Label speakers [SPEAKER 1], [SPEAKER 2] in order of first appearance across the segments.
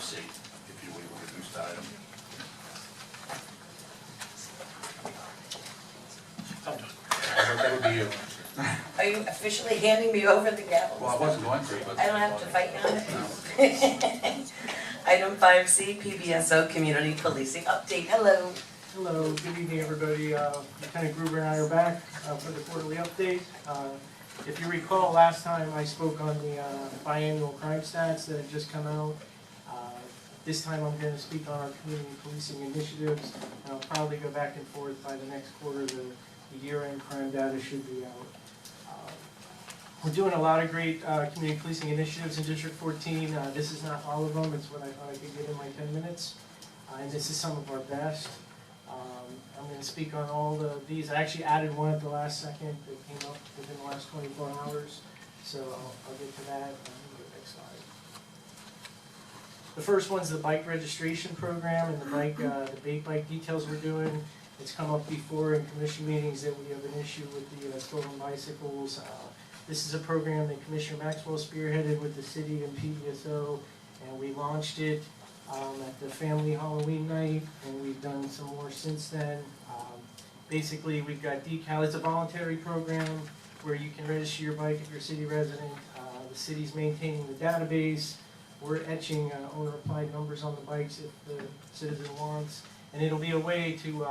[SPEAKER 1] 5C, if you will, reduced item. I thought that would be you.
[SPEAKER 2] Are you officially handing me over the gavel?
[SPEAKER 1] Well, I wasn't going to, but.
[SPEAKER 2] I don't have to fight you on it? Item 5C, PBSO Community Policing Update. Hello.
[SPEAKER 3] Hello, good evening everybody. Lieutenant Gruber and I are back for the quarterly update. If you recall, last time I spoke on the biannual crime stats that had just come out. This time I'm going to speak on our community policing initiatives, and I'll probably go back and forth by the next quarter. The year-end crime data should be out. We're doing a lot of great community policing initiatives in District 14. This is not all of them, it's what I thought I could get in my 10 minutes. And this is some of our best. I'm going to speak on all these. I actually added one at the last second that came up within the last 24 hours. So I'll get to that. Next slide. The first one's the bike registration program and the bike details we're doing. It's come up before in commission meetings that we have an issue with the stolen bicycles. This is a program that Commissioner Maxwell spearheaded with the city and PBSO, and we launched it at the family Halloween night, and we've done some more since then. Basically, we've got decal. It's a voluntary program where you can register your bike if you're a city resident. The city's maintaining the database. We're etching owner-applied numbers on the bikes if the citizen wants, and it'll be a way to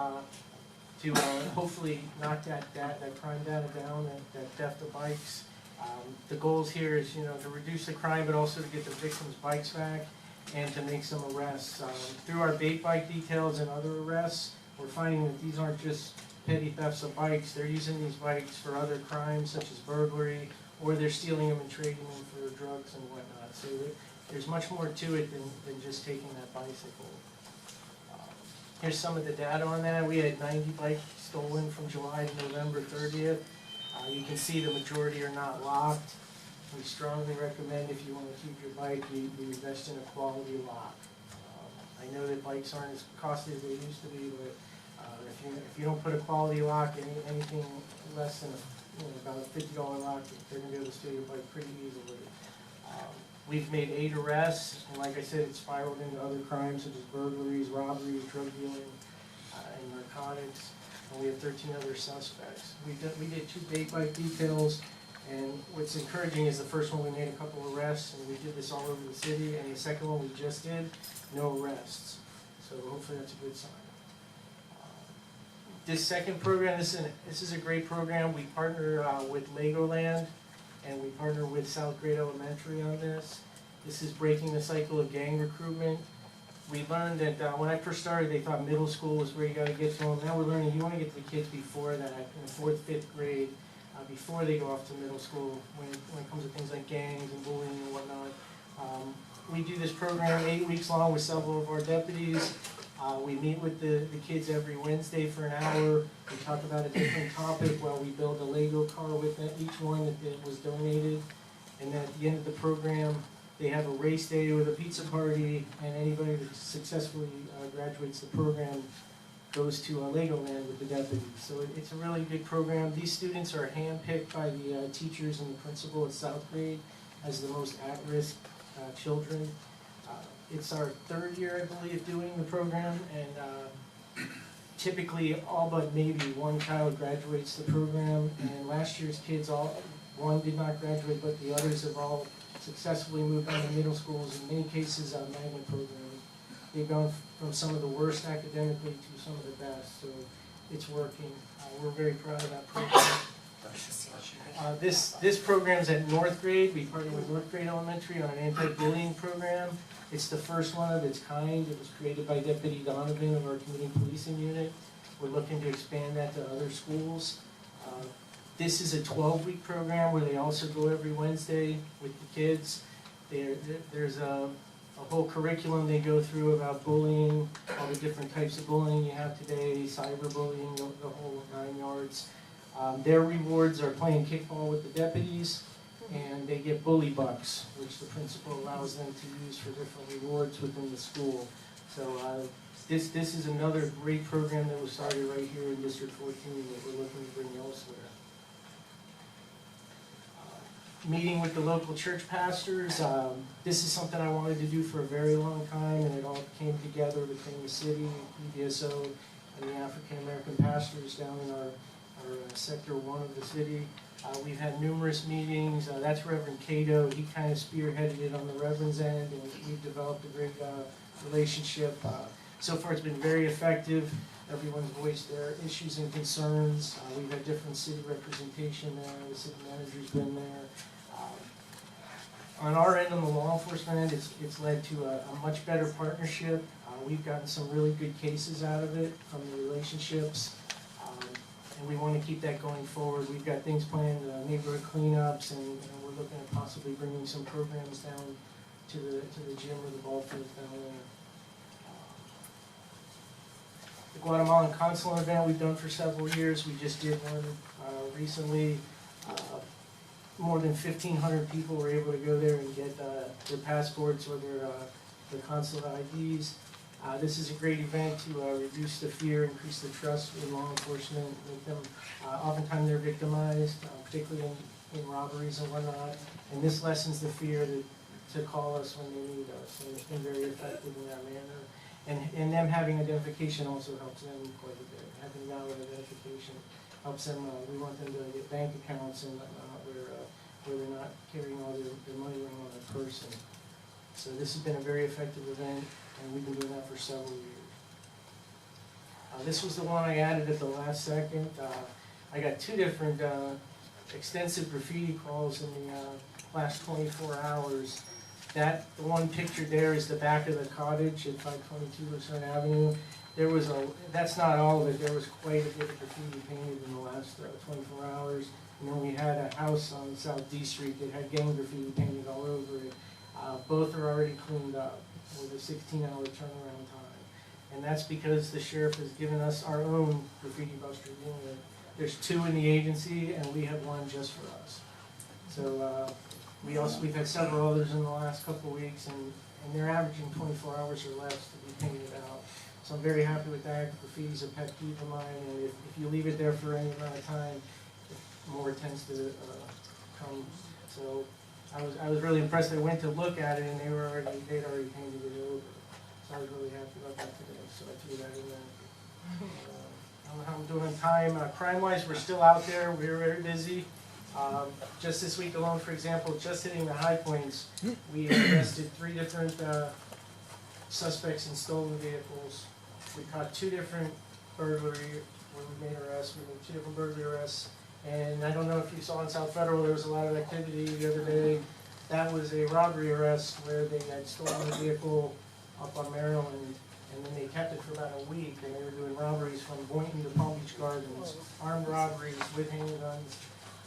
[SPEAKER 3] hopefully knock that crime data down, that theft of bikes. The goals here is, to reduce the crime, but also to get the victims' bikes back and to make some arrests. Through our bike details and other arrests, we're finding that these aren't just petty thefts of bikes. They're using these bikes for other crimes such as burglary, or they're stealing them and trading them for drugs and whatnot. So there's much more to it than just taking that bicycle. Here's some of the data on that. We had 90 bikes stolen from July to November 30th. You can see the majority are not locked. We strongly recommend, if you want to keep your bike, you invest in a quality lock. I know that bikes aren't as costly as they used to be, but if you don't put a quality lock, anything less than about a $50 lock, they're going to be able to steal your bike pretty easily. We've made 8 arrests, and like I said, it's spiraled into other crimes such as burglaries, robberies, drug dealing, and narcotics. And we have 13 other suspects. We did 2 bike details, and what's encouraging is the first one we made a couple arrests, and we did this all over the city, and the second one we just did, no arrests. So hopefully that's a good sign. This second program, this is a great program. We partner with Legoland, and we partner with South Grade Elementary on this. This is breaking the cycle of gang recruitment. We learned that when I first started, they thought middle school was where you got to get to them. Now we're learning you want to get to the kids before that, in the 4th, 5th grade, before they go off to middle school, when it comes to things like gangs and bullying and whatnot. We do this program 8 weeks long with several of our deputies. We meet with the kids every Wednesday for an hour. We talk about a different topic while we build a Lego car with each one that was donated. And then at the end of the program, they have a race day with a pizza party, and anybody that successfully graduates the program goes to Legoland with the deputies. So it's a really good program. These students are handpicked by the teachers and the principal at South Grade as the most at-risk children. It's our 3rd year, I believe, doing the program, and typically all but maybe one child graduates the program. And last year's kids, one did not graduate, but the others have all successfully moved on to middle schools, in many cases magnet program. They've gone from some of the worst academically to some of the best, so it's working. We're very proud of that program. This program is at North Grade. We partner with North Grade Elementary on an anti-bullying program. It's the first one of its kind. It was created by Deputy Donovan of our community policing unit. We're looking to expand that to other schools. This is a 12-week program where they also go every Wednesday with the kids. There's a whole curriculum they go through about bullying, all the different types of bullying you have today, cyberbullying, the whole 9 yards. Their rewards are playing kickball with the deputies, and they get bully bucks, which the principal allows them to use for different rewards within the school. So this is another great program that was started right here in District 14 that we're looking to bring elsewhere. meeting with the local church pastors. This is something I wanted to do for a very long time, and it all came together between the city, PBSO, and the African American pastors down in our sector 1 of the city. We've had numerous meetings. That's Reverend Cato. He kind of spearheaded it on the Reverend's end, and we've developed a great relationship. So far, it's been very effective. Everyone's voiced their issues and concerns. We've had different city representation there. The city manager's been there. On our end, on the law enforcement end, it's led to a much better partnership. We've gotten some really good cases out of it from the relationships. And we want to keep that going forward. We've got things planned, neighborhood cleanups, and we're looking at possibly bringing some programs down to the gym or the ball fields down there. The Guatemalan Consulate event we've done for several years. We just did one recently. More than 1,500 people were able to go there and get their passports or their consulate IDs. This is a great event to reduce the fear, increase the trust in law enforcement, make them, oftentimes they're victimized, particularly in robberies and whatnot, and this lessens the fear to call us when they need us, and it's been very effective in that manner. And them having identification also helps them quite a bit. Having valid identification helps them, we want them to get bank accounts and whatnot where they're not carrying all their money around on their person. So this has been a very effective event, and we've been doing that for several years. This was the one I added at the last second. I got 2 different extensive graffiti calls in the last 24 hours. The one pictured there is the back of the cottage at 522 Lucerne Avenue. That's not all of it. There was quite a bit of graffiti painted in the last 24 hours. And then we had a house on South D Street that had gang graffiti painted all over it. Both are already cleaned up with a 16-hour turnaround time. And that's because the sheriff has given us our own graffiti buster unit. There's 2 in the agency, and we have 1 just for us. So we've had several others in the last couple of weeks, and they're averaging 24 hours or less to be painted out. So I'm very happy with that. Graffiti's a pet peeve of mine, and if you leave it there for any amount of time, more tends to come. So I was really impressed. I went to look at it, and they'd already painted it over. So I was really happy about that today. So I threw that in there. I don't know how I'm doing on time. Crime-wise, we're still out there. We're very busy. Just this week alone, for example, just hitting the high points, we arrested 3 different suspects in stolen vehicles. We caught 2 different burglary where we made arrests. We made 2 different burglary arrests. And I don't know if you saw in South Federal, there was a lot of activity the other day. That was a robbery arrest where they had stolen a vehicle up on Maryland, and then they kept it for about a week, and they were doing robberies from Boynton to Palm Beach Gardens, armed robberies with handguns,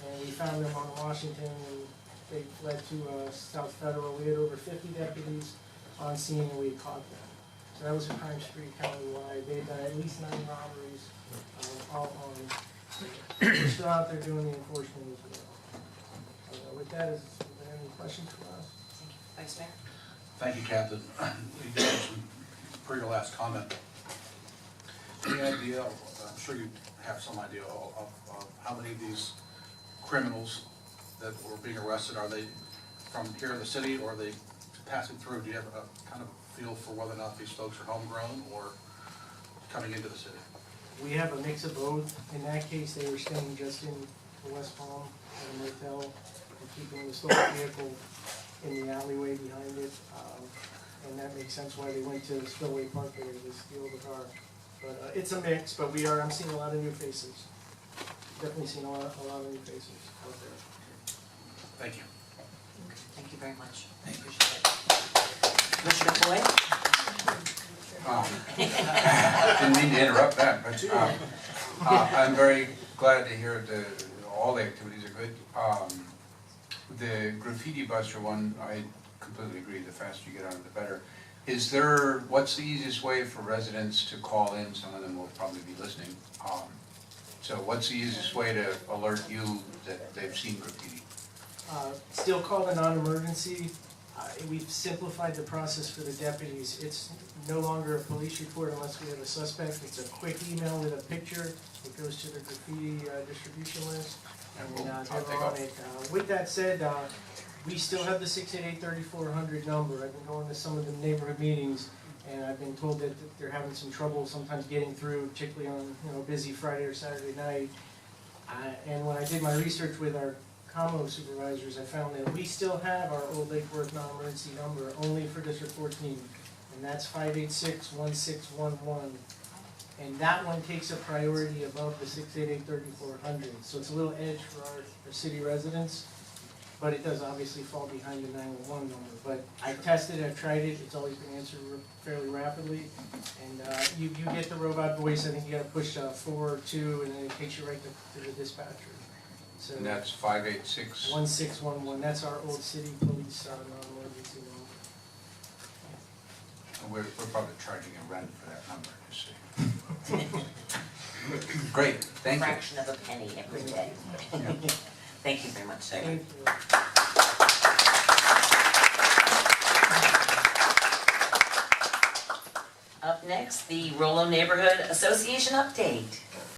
[SPEAKER 3] and we found them on Washington, and they fled to South Federal. We had over 50 deputies on scene, and we caught them. So that was a crime spree countywide. They had done at least 9 robberies, all on. We're still out there doing the enforcement as well. With that, is there any questions for us?
[SPEAKER 2] Thank you. Vice Mayor?
[SPEAKER 1] Thank you, Captain. You mentioned for your last comment, any idea, I'm sure you have some idea of how many of these criminals that were being arrested, are they from here in the city, or are they passing through? Do you have a kind of feel for whether or not these folks are homegrown or coming into the city?
[SPEAKER 3] We have a mix of both. In that case, they were staying just in the West Palm at a motel and keeping the stolen vehicle in the alleyway behind it. And that makes sense why they went to Spillway Park there to steal the car. But it's a mix, but I'm seeing a lot of new faces. Definitely seeing a lot of new faces out there.
[SPEAKER 1] Thank you.
[SPEAKER 2] Thank you very much. I appreciate it. Commissioner Boyd?
[SPEAKER 4] Didn't mean to interrupt that, but I'm very glad to hear all the activities are good. The graffiti buster one, I completely agree. The faster you get on it, the better. What's the easiest way for residents to call in? Some of them will probably be listening. So what's the easiest way to alert you that they've seen graffiti?
[SPEAKER 3] Still called a non-emergency. We've simplified the process for the deputies. It's no longer a police report unless we have a suspect. It's a quick email with a picture. It goes to the graffiti distribution list. and
[SPEAKER 4] I'll
[SPEAKER 3] they're
[SPEAKER 4] take
[SPEAKER 3] on
[SPEAKER 4] off.
[SPEAKER 3] it. With that said, we still have the 688-3400 number. I've been going to some of the neighborhood meetings, and I've been told that they're having some trouble sometimes getting through, particularly on, you know, busy Friday or Saturday night. And when I did my research with our commo supervisors, I found that we still have our Old Lake Worth non-emergency number only for District 14, and that's 586-1611. And that one takes a priority above the 688-3400, so it's a little edge for our city residents, but it does obviously fall behind the 911 number. But I've tested it, I've tried it, it's always been answered fairly rapidly, and you get the robot voice. I think you gotta push 4 or 2, and then it takes you right to the dispatcher. So
[SPEAKER 4] And that's 586.
[SPEAKER 3] 1611, that's our old city police non-emergency number.
[SPEAKER 4] We're probably charging a rent for that number, just so. Great, thank you.
[SPEAKER 2] Fraction of a penny every day. Thank you very much, sir.
[SPEAKER 3] Thank you.
[SPEAKER 2] Up next, the Rollo Neighborhood Association update.